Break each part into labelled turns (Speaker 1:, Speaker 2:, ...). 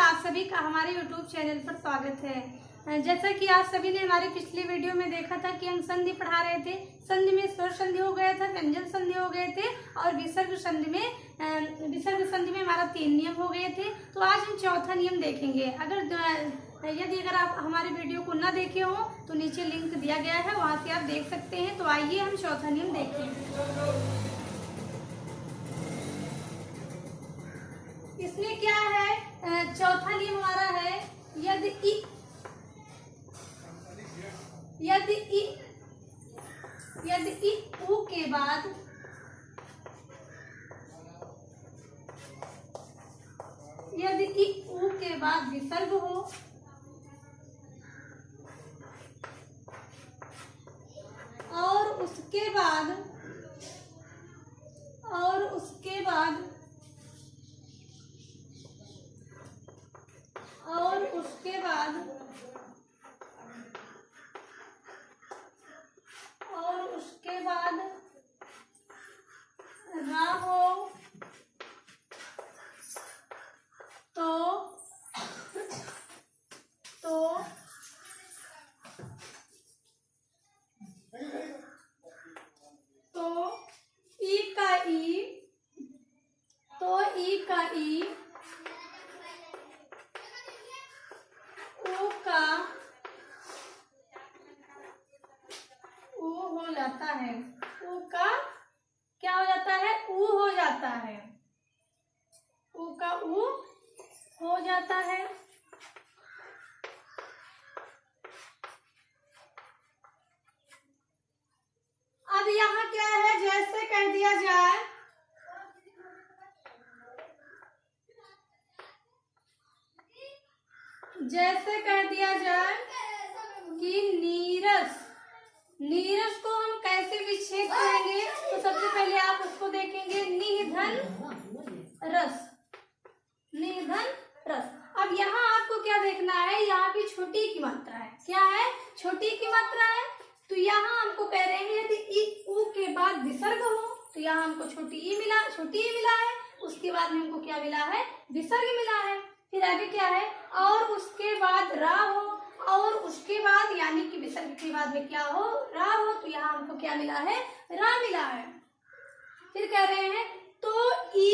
Speaker 1: आप सभी का हमारे YouTube चैनल पर स्वागत है। जैसा कि आप सभी ने हमारे पिछले वीडियो में देखा था कि हम संधि पढ़ा रहे थे। संधि में स्वर संधि हो गया था, व्यंजन संधि हो गए थे और विसर्ग संधि में हमारा 3 नियम हो गए थे। तो आज हम चौथा नियम देखेंगे। यदि आप हमारे वीडियो को न देखे हो तो नीचे लिंक दिया गया है, वहाँ से आप देख सकते हैं। तो आइए हम चौथा नियम देखते हैं। इसमें क्या है, चौथा नियम हमारा है यदि उ के बाद विसर्ग हो और उसके बाद रा हो तो ई का ई ऊ का ऊ हो जाता है। ऊ का क्या हो जाता है? ऊ हो जाता है। ऊ का ऊ हो जाता है। अब यहाँ क्या है, जैसे कह दिया जाए कि नीरस को हम कैसे विच्छेद करेंगे, तो सबसे पहले आप उसको देखेंगे निधन रस। अब यहाँ आपको क्या देखना है, यहाँ पे छोटी की मात्रा है। क्या है? छोटी की मात्रा है। तो यहाँ हमको कह रहे हैं यदि ई ऊ के बाद विसर्ग हो तो यहाँ हमको छोटी ई मिला है। उसके बाद में हमको क्या मिला है? विसर्ग मिला है। फिर आगे क्या है? और उसके बाद रा हो और उसके बाद यानी कि विसर्ग के बाद में क्या हो? रा हो। तो यहाँ हमको क्या मिला है? रा मिला है। फिर कह रहे हैं तो ई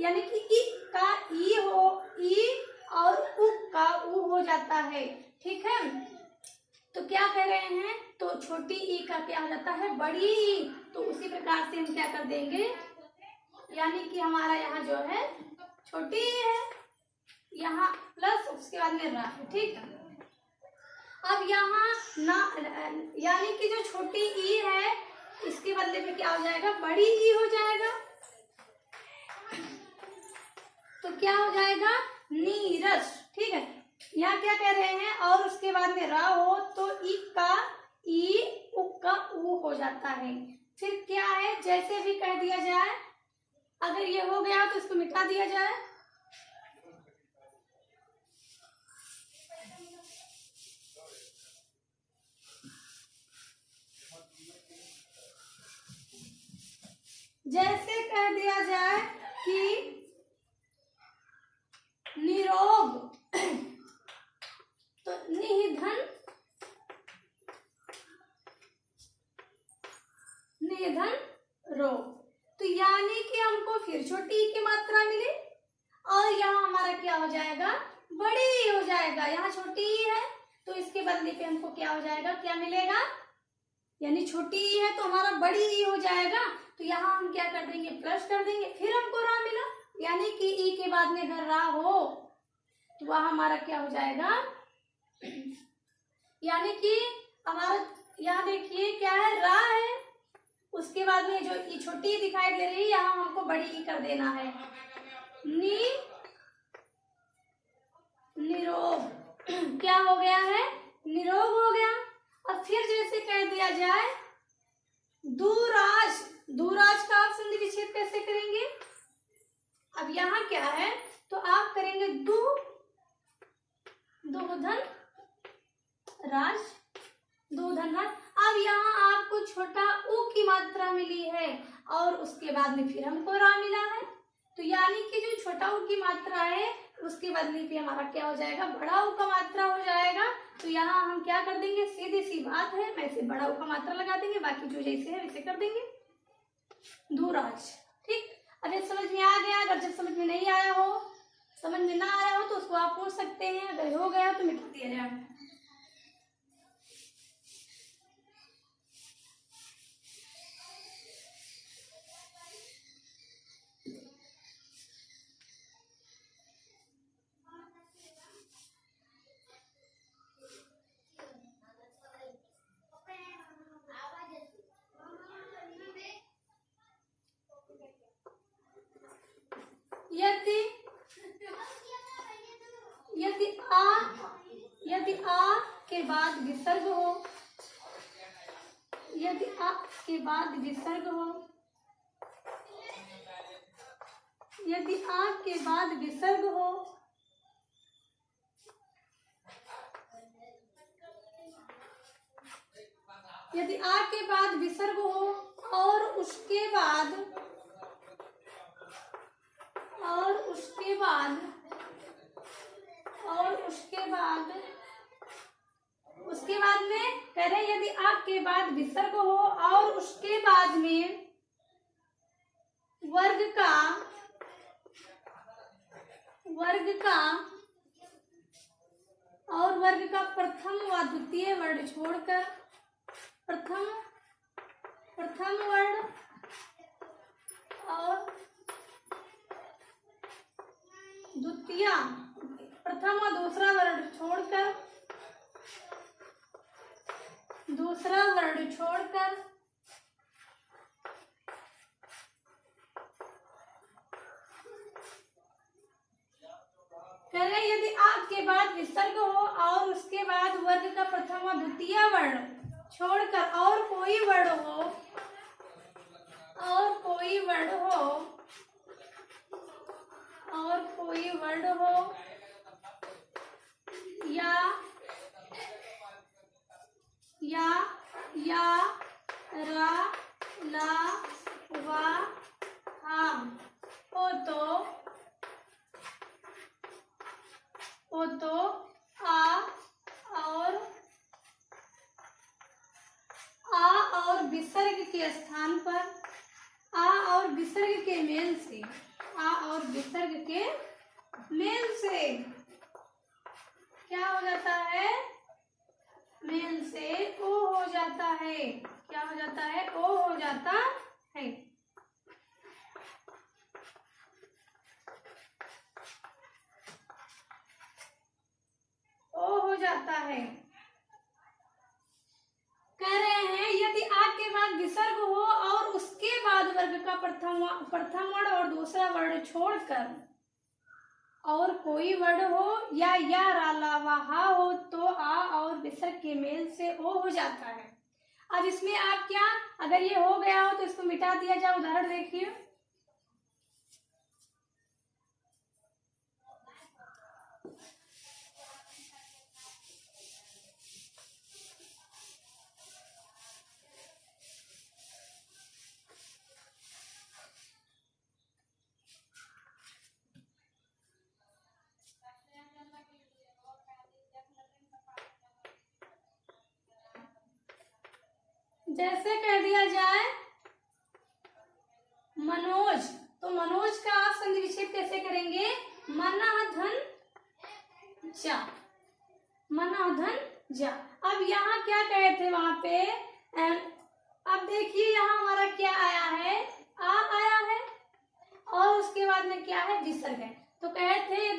Speaker 1: यानी कि ई का ई हो, ई और उ का ऊ हो जाता है। ठीक है, तो क्या कह रहे हैं? तो छोटी ई का क्या हो जाता है? बड़ी ई। तो उसी प्रकार से हम क्या कर देंगे, यानी कि हमारा यहाँ जो है छोटी ई है, यहाँ प्लस उसके बाद में रा। ठीक है, अब यहाँ ना यानी कि जो छोटी ई है इसके बदले में क्या हो जाएगा? बड़ी ई हो जाएगा। तो क्या हो जाएगा? नीरस। ठीक है, यहाँ क्या कह रहे हैं? और उसके बाद में रा हो तो ई का ई उ का ऊ हो जाता है। फिर क्या है? जैसे भी कह दिया जाए, अगर ये हो गया तो इसको मिटा दिया जाए। जैसे कह दिया जाए कि निरोग तो निधन रोग। तो यानी कि हमको फिर छोटी ई की मात्रा मिली और यहाँ हमारा क्या हो जाएगा? बड़ी ई हो जाएगा। यहाँ छोटी ई है तो इसके बदले पे हमको क्या हो जाएगा? क्या मिलेगा? यानी छोटी ई है तो हमारा बड़ी ई हो जाएगा। तो यहाँ हम क्या कर देंगे? प्लस कर देंगे। फिर हमको रा मिला, यानी कि ई के बाद में अगर रा हो तो वह हमारा क्या हो जाएगा? यानी कि हमारा यहाँ देखिए क्या है? रा है, उसके बाद में जो ई छोटी ई दिखाई दे रही है यहाँ हमको बड़ी ई कर देना है। निरोग क्या हो गया है? निरोग हो गया। अब फिर जैसे कह दिया जाए दूराज का आप संधि विच्छेद कैसे करेंगे? अब यहाँ क्या है? तो आप करेंगे दूधन राज। अब यहाँ आपको छोटा ऊ की मात्रा मिली है और उसके बाद में फिर हमको रा मिला है। तो यानी कि जो छोटा ऊ की मात्रा है उसके बदले पे हमारा क्या हो जाएगा, बड़ा ऊ का मात्रा हो जाएगा। तो यहाँ हम क्या कर देंगे, सीधी सी बात है, मैं इसे बड़ा ऊ का मात्रा लगा देंगे, बाकी जो जैसे है वैसे कर देंगे, धूराज। ठीक, अब ये समझ में आ गया। अगर जब समझ में नहीं आया हो, समझ में ना आया हो तो उसको आप पूछ सकते हैं, अगर हो गया तो मिटा दिया जाएगा। यदि आ के बाद विसर्ग हो, यदि आ के बाद विसर्ग हो, यदि आ के बाद विसर्ग हो, यदि आ के बाद विसर्ग हो और उसके बाद उसके बाद में कह रहे, यदि आ के बाद विसर्ग हो और उसके बाद में वर्ग का प्रथम व द्वितीय वर्ण छोड़कर, प्रथम वर्ण और द्वितीय, प्रथम और दूसरा वर्ण छोड़कर, कह रहे यदि आ के बाद विसर्ग हो और उसके बाद वर्ग का प्रथम और द्वितीय वर्ण छोड़कर और कोई वर्ण हो, या रा ला वा हा हो तो आ और विसर्ग के स्थान पर, आ और विसर्ग के मेल से क्या हो जाता है, मेल से ओ हो जाता है। क्या हो जाता है, ओ हो जाता है। ओ हो जाता है। कह रहे हैं यदि आ के बाद विसर्ग हो और उसके बाद वर्ग का प्रथम वर्ण और दूसरा वर्ण छोड़कर और कोई वर्ण हो, या रा ला वा हा हो तो आ और विसर्ग के मेल से ओ हो जाता है। अब इसमें आप क्या, अगर ये हो गया हो तो इसको मिटा दिया जाए। उदाहरण देखिए, जैसे कह दिया जाए मनोज, तो मनोज का आप संधि विच्छेद कैसे करेंगे, मना धन जा, मना धन जा। अब यहाँ क्या कहे थे वहां पे, अब देखिए यहाँ हमारा क्या आया है, आ आया है और उसके बाद में क्या है, विसर्ग है। तो कहे थे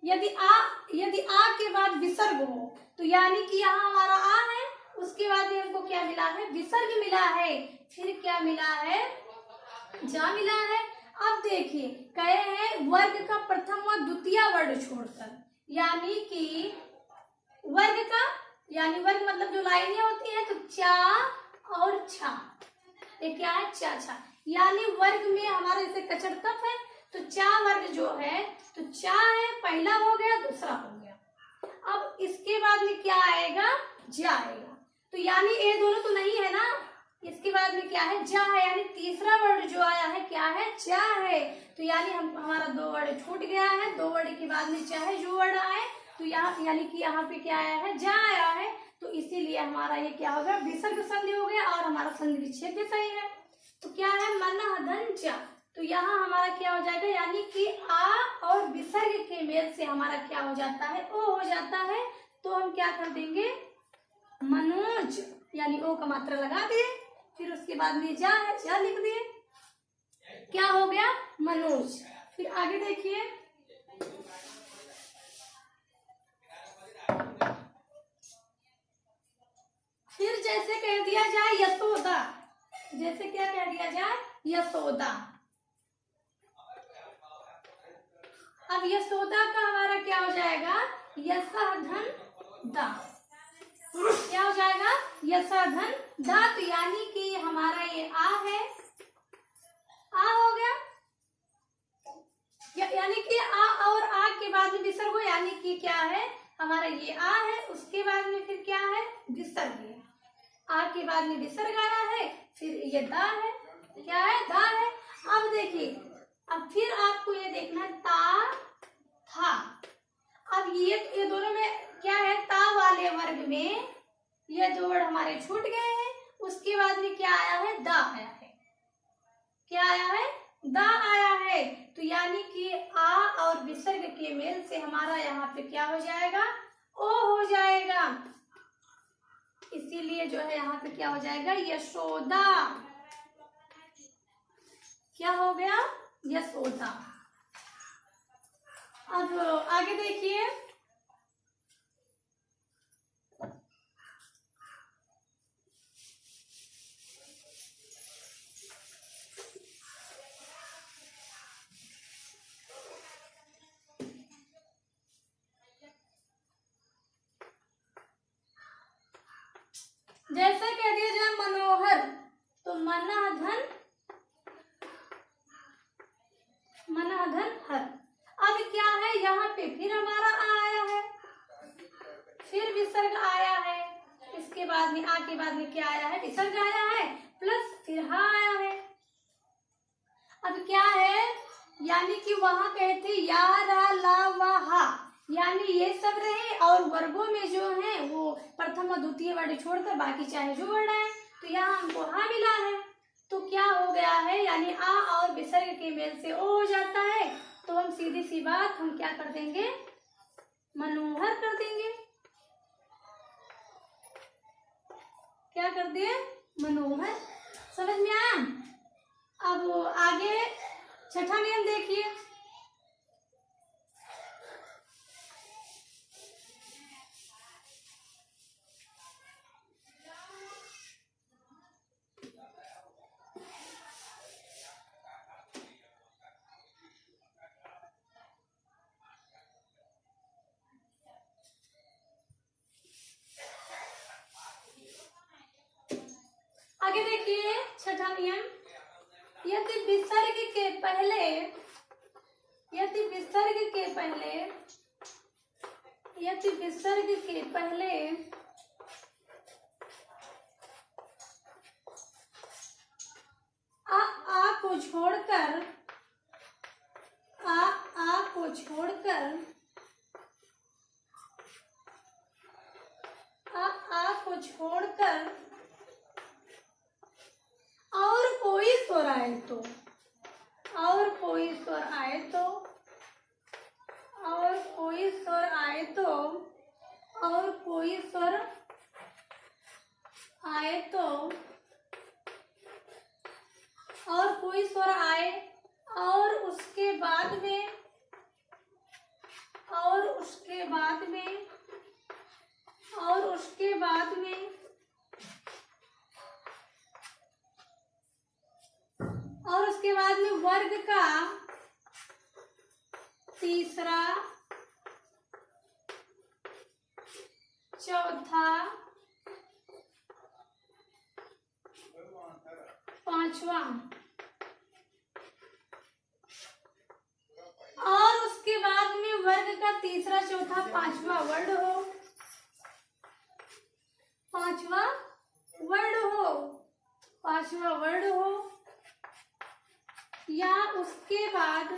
Speaker 1: यदि आ के बाद विसर्ग हो, तो यानी कि यहाँ हमारा आ है, उसके बाद में हमको क्या मिला है, विसर्ग मिला है, फिर क्या मिला है, जा मिला है। अब देखिए कहे हैं वर्ग का प्रथम और द्वितीय वर्ण छोड़कर, यानी कि वर्ग मतलब जो लाइनें होती हैं, तो चा और छा, ये क्या है, चा छा, यानी वर्ग में हमारे जैसे कचरतफ है, तो चा वर्ग जो है, तो चा है, पहला हो गया, दूसरा हो गया। अब इसके बाद में क्या आएगा, जा आएगा। तो यानी ये दोनों तो नहीं है ना, इसके बाद में क्या है, जा है, यानी तीसरा वर्ड जो आया है क्या है, जा है। तो यानी हमारा दो वर्ड छूट गया है, दो वर्ड के बाद में चाहे जो वर्ड आए, तो यहाँ यानी कि यहाँ पे क्या आया है, जा आया है। तो इसीलिए हमारा ये क्या हो गया, विसर्ग संधि हो गया और हमारा संधि विच्छेद भी सही है। तो क्या है, मन धन जा। तो यहाँ हमारा क्या हो जाएगा, यानी कि आ और विसर्ग के मेल से हमारा क्या हो जाता है, ओ हो जाता है। तो हम क्या कर देंगे, मनोज, यानी ओ का मात्रा लगा दिए, फिर उसके बाद में जा है, जा लिख दिए, क्या हो गया, मनोज। फिर आगे देखिए, फिर जैसे कह दिया जाए यशोदा, जैसे क्या कह दिया जाए, यशोदा। अब यशोदा का हमारा क्या हो जाएगा, यशा धन दा, क्या हो जाएगा, यशा धन दा। तो यानी कि हमारा ये आ है, आ हो गया, यानी कि आ और आ के बाद में विसर्ग हो, यानी कि क्या है, हमारा ये आ है, उसके बाद में फिर क्या है, विसर्ग है, आ के बाद में विसर्ग आया है, फिर ये दा है, क्या है, दा है। अब देखिए, अब फिर आपको ये देखना है, ता था। अब ये दोनों में क्या है, ता वाले वर्ग में ये दो वर्ड हमारे छूट गए हैं, उसके बाद में क्या आया है, दा आया है, क्या आया है, दा आया है। तो यानी कि आ और विसर्ग के मेल से हमारा यहाँ पे क्या हो जाएगा, ओ हो जाएगा। इसीलिए जो है यहाँ पे क्या हो जाएगा, यशोदा, क्या हो गया, यशोदा। अब आगे देखिए, जैसा कह दिया जाए मनोहर, तो मना धन, मना धन हर। अब क्या है, यहाँ पे फिर हमारा आ आया है, फिर विसर्ग आया है, इसके बाद में आ के बाद में क्या आया है, विसर्ग आया है, प्लस फिर हा आया है। अब क्या है, यानी कि वहां कहते या रा ला वा हा, यानी ये सब रहे, और वर्गों में जो है वो प्रथम और द्वितीय वर्ड छोड़कर बाकी चाहे जो वर्ड आए, तो यहाँ हमको हा मिला है। तो क्या हो गया है, यानी आ और विसर्ग के मेल से ओ हो जाता है। तो हम सीधी सी बात हम क्या कर देंगे, मनोहर कर देंगे, क्या कर दिए, मनोहर। समझ में आया। अब आगे छठा नियम देखिए, आगे देखिए छठा नियम, यदि विसर्ग के पहले, यदि विसर्ग के पहले, यदि विसर्ग के पहले आ को छोड़कर, आ को छोड़कर, आ को छोड़कर और कोई स्वर आए तो, और कोई स्वर आए तो, और कोई स्वर आए तो, और कोई स्वर आए तो, और कोई स्वर आए, और उसके बाद में, और उसके बाद में, और उसके बाद में, और उसके बाद में वर्ग का तीसरा, चौथा, पांचवा, और उसके बाद में वर्ग का तीसरा, चौथा, पांचवा वर्ड हो, पांचवा वर्ड हो, पांचवा वर्ड हो, या उसके बाद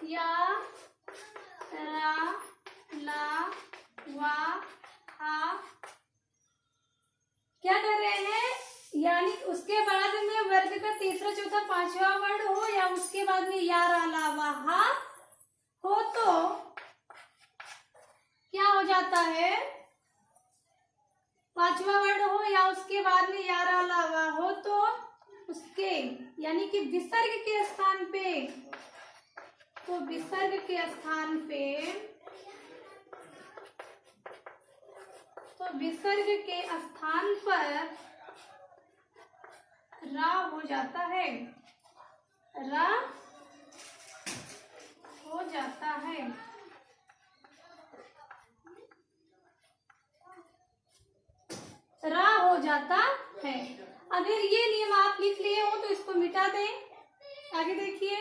Speaker 1: या रा ला वा हा क्या कर रहे हैं, यानी उसके बाद में वर्ग का तीसरा चौथा पांचवा वर्ड हो या उसके बाद में या रा ला वा हा हो तो क्या हो जाता है, पांचवा वर्ड हो या उसके बाद में या रा ला वा हो तो उसके यानी कि विसर्ग के स्थान पे, तो विसर्ग के स्थान पे, तो विसर्ग के स्थान पर रा हो जाता है, रा हो जाता है। रा हो जाता है। अगर ये नियम आप लिख लिए हो तो इसको मिटा दें। आगे देखिए,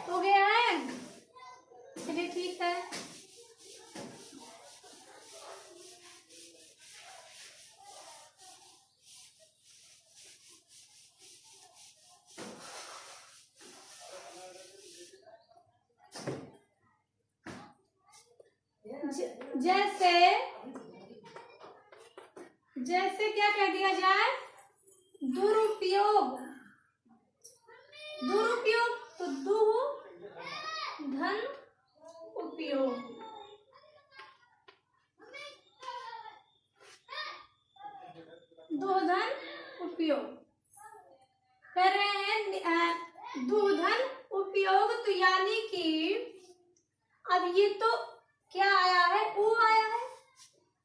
Speaker 1: हो गया है, चलिए ठीक है। जैसे क्या कह दिया जाए, दुरुपयोग, दुरुपयोग तो दु धन उपयोग, दुधन उपयोग कर रहे हैं, दुधन उपयोग। तो यानी कि अब ये तो क्या आया है, ऊ आया है।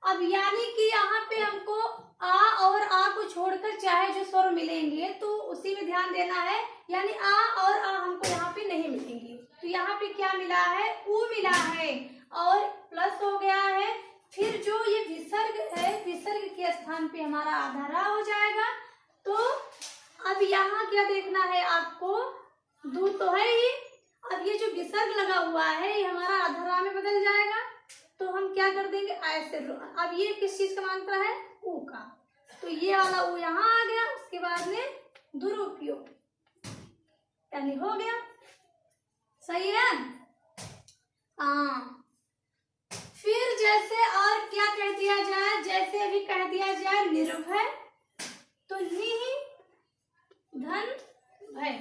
Speaker 1: अब यानी कि यहाँ पे हमको आ और आ को छोड़कर चाहे जो स्वर मिलेंगे तो उसी में ध्यान देना है, यानी आ और आ हमको यहाँ पे नहीं मिलेंगे। तो यहाँ पे क्या मिला है, ऊ मिला है और प्लस हो गया है। फिर जो ये विसर्ग है, विसर्ग के स्थान पे हमारा आधारा हो जाएगा। तो अब यहाँ क्या देखना है आपको, दू तो है ही, अब ये जो विसर्ग लगा हुआ है ये हमारा आधारा में बदल जाएगा। तो हम क्या कर देंगे, ऐसे। अब ये किस चीज का मात्रा है, ऊ का। तो ये वाला ऊ यहाँ आ गया, उसके बाद में दुरुपयोग यानी हो गया। सही है। हाँ, फिर जैसे और क्या कह दिया जाए, जैसे अभी कह दिया जाए निर्भय, तो निधन भय,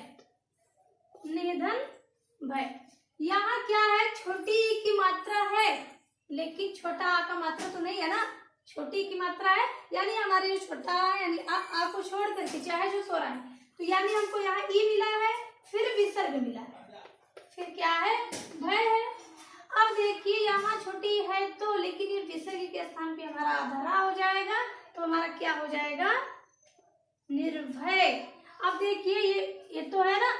Speaker 1: निधन भय। यहाँ क्या है, छोटी ई की मात्रा है लेकिन छोटा आ का मात्रा तो नहीं है ना, छोटी की मात्रा है, यानी हमारे जो छोटा है यानी आ को छोड़ करके चाहे जो स्वर है, तो यानी हमको यहाँ ई मिला है, फिर विसर्ग मिला है, फिर क्या है, भय है। अब देखिए यहाँ छोटी है तो, लेकिन ये विसर्ग के स्थान पे हमारा आधारा हो जाएगा, तो हमारा क्या हो जाएगा, निर्भय। अब देखिए ये तो है ना,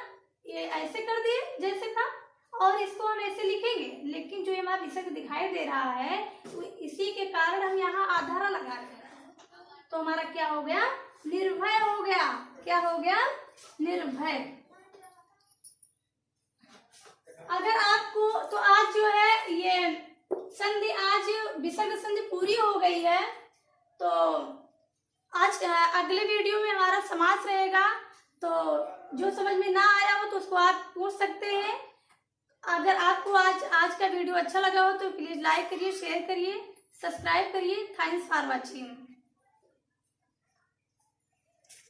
Speaker 1: ये ऐसे कर दिए जैसे था, और इसको हम ऐसे लिखेंगे, लेकिन जो हमारा विसर्ग दिखाई दे रहा है तो इसी के कारण हम यहाँ आधारा लगा रहे हैं, तो हमारा क्या हो गया, निर्भय हो गया। क्या हो गया, निर्भय। अगर आपको तो आज जो है ये संधि, आज विसर्ग संधि पूरी हो गई है, तो आज अगले वीडियो में हमारा समास रहेगा। तो जो समझ में ना आया हो तो उसको आप पूछ सकते हैं। अगर आपको आज का वीडियो अच्छा लगा हो तो प्लीज लाइक करिए, शेयर करिए, सब्सक्राइब करिए। Thanks for watching.